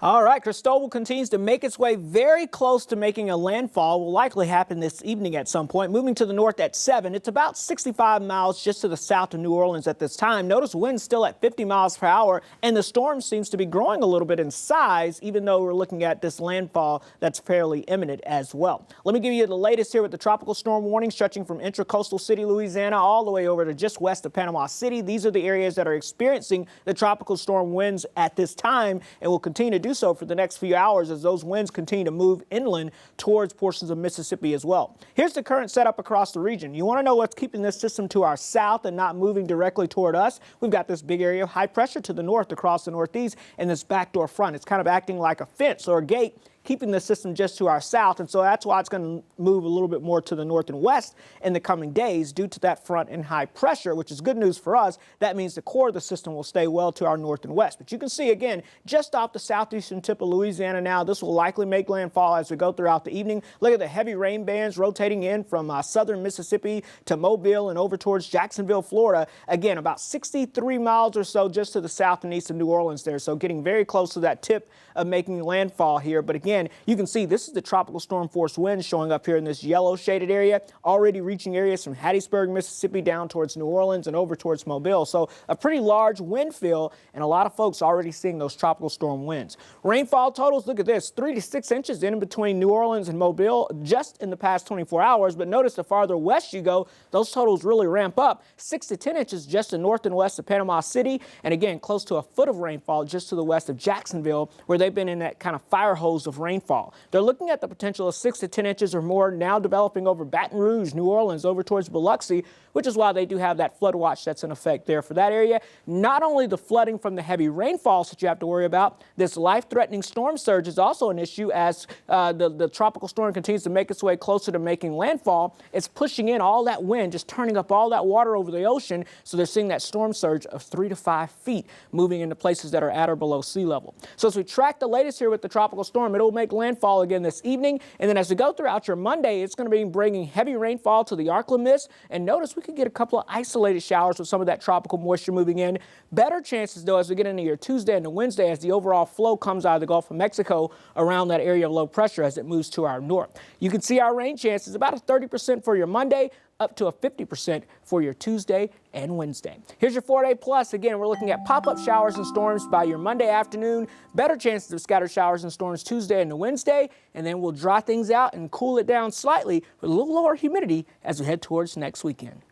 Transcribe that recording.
All right, Cristobal continues to make its way very close to making a landfall. Will likely happen this evening at some point. Moving to the north at 7. It's about 65 miles just to the south of New Orleans at this time. Notice winds still at 50 miles per hour, and the storm seems to be growing a little bit in size, even though we're looking at this landfall that's fairly imminent as well. Let me give you the latest here with the tropical storm warning stretching from intracoastal city, Louisiana, all the way over to just west of Panama City. These are the areas that are experiencing the tropical storm winds at this time and will continue to do so for the next few hours as those winds continue to move inland towards portions of Mississippi as well. Here's the current setup across the region. You want to know what's keeping this system to our south and not moving directly toward us? We've got this big area of high pressure to the north across the northeast and this backdoor front. It's kind of acting like a fence or a gate, keeping the system just to our south, and so that's why it's going to move a little bit more to the north and west in the coming days due to that front and high pressure, which is good news for us. That means the core of the system will stay well to our north and west. But you can see again, just off the southeastern tip of Louisiana now, this will likely make landfall as we go throughout the evening. Look at the heavy rain bands rotating in from southern Mississippi to Mobile and over towards Jacksonville, Florida. Again, about 63 miles or so just to the south and east of New Orleans there, so getting very close to that tip of making landfall here. But again, you can see this is the tropical storm force winds showing up here in this yellow shaded area, already reaching areas from Hattiesburg, Mississippi down towards New Orleans and over towards Mobile. So a pretty large wind field and a lot of folks already seeing those tropical storm winds. Rainfall totals, look at this, 3 to 6 inches in between New Orleans and Mobile just in the past 24 hours. But notice the farther west you go, those totals really ramp up. 6 to 10 inches just to north and west of Panama City. And again, close to a foot of rainfall just to the west of Jacksonville, where they've been in that kind of fire hose of rainfall. They're looking at the potential of 6 to 10 inches or more now developing over Baton Rouge, New Orleans, over towards Biloxi, which is why they do have that flood watch that's in effect there for that area. Not only the flooding from the heavy rainfalls that you have to worry about, this life-threatening storm surge is also an issue as the tropical storm continues to make its way closer to making landfall. It's pushing in all that wind, just turning up all that water over the ocean, so they're seeing that storm surge of 3 to 5 feet moving into places that are at or below sea level. So as we track the latest here with the tropical storm, it'll make landfall again this evening, and then as we go throughout your Monday, it's going to be bringing heavy rainfall to the Arkla Mist, and notice we could get a couple of isolated showers with some of that tropical moisture moving in. Better chances though as we get into your Tuesday and Wednesday as the overall flow comes out of the Gulf of Mexico around that area of low pressure as it moves to our north. You can see our rain chances about a 30% for your Monday, up to a 50% for your Tuesday and Wednesday. Here's your 4-day plus. Again, we're looking at pop-up showers and storms by your Monday afternoon, better chances of scattered showers and storms Tuesday and Wednesday, and then we'll dry things out and cool it down slightly with a little lower humidity as we head towards next weekend.